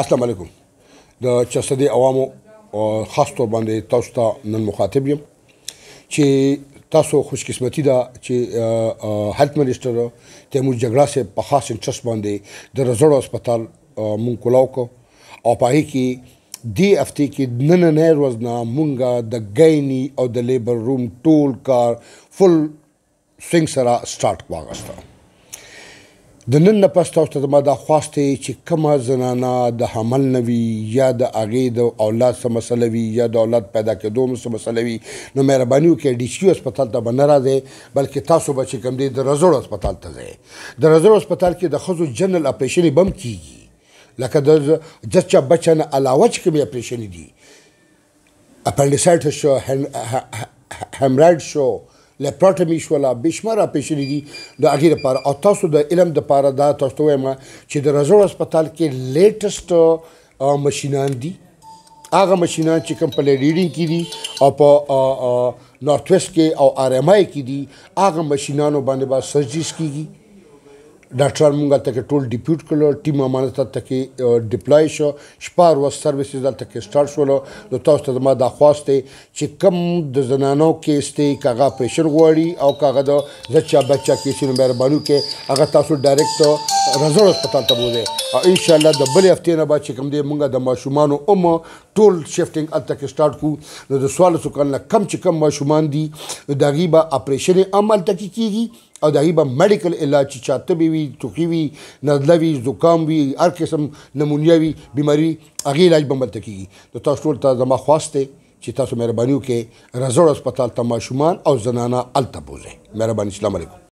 السلام علیکم د چسدي عوامو خاص طور باندې تاسو ته نن مخاطب یم چې تاسو خوش قسمتي ده چې هیلث منسٹر تیمور جګړه سے په خاص انټرست باندې د رزړو هسپتال مونږ کولاو کو او په هغې کې دې هفتې کې نننی ورځ نه مونږه د ګایني او د لیبر روم ټول کار فل سوینګ سره سټارټ واغسته د نن نه پس تاسو ته زما دا خواست دی چې کومه زنانه د حمل نه وي یا د هغې د اولاد څه مسله وي یا د اولاد پیدا کېدو څه مسله وي نو مهرباني وکړئ ډي سی یو هسپتال ته به نه راځئ بلکې تاسو به چې کوم دی د رزړو هسپتال ته ځئ د رزړو هسپتال کې د ښځو جنرال اپریشنې به هم کېږي لکه د جچه بچه نه علاوه چې کومې اپریشنې دي اپنډیسایټس شو هیمراید شو لیپراټمي شوله بېشماره اپریشنې دي د هغې لپاره او تاسو د علم دپاره دا تاسو ته وایم چې د رزړو هسپتال کې لیټسټ مشینان دي هغه مشینان چې کوم په لیډینګ کې دي او په نارت ویسټ کې او آر ایم آی کې دي هغه مشینانو باندې به سرجریز کېږي ډاکټران مونږ هلته کې ټول ډیپیوټ کړلو ټیم امانت هلته کې ډپلای شو شپه ورځ سروسز هلته کې سټارټ شولو نو تاسو ته زما دا خواست دی چې کوم د زنانو کیس دی که هغه اپریشن غواړي او که هغه د زچه بچه کیس نو مهرباني وکړئ هغه تاسو ډایرکټ رزړو هسپتال ته بوځئ او انشاءالله د بلې هفتې نه بعد چې کوم دی مونږ د ماشومانو ټول شفټینګ هلته کې سټارټ کړو نو د 1400 کلونه کم چې کم ماشومان دي د هغې به اپریشنې هم هلته کې کېږي او د هغې به میډیکل علاج چې چا تبې وي ټوخي وي نزله وي زکام وي هر قسم نمونیا وي بیماري هغې علاج به هم هلته کېږي نو تاسو ټول ته زما خواست دی چې تاسو مهرباني وکړئ رزړو هسپتال ته ماشومان او زنانه هلته بوځئ مهرباني السلام علیکم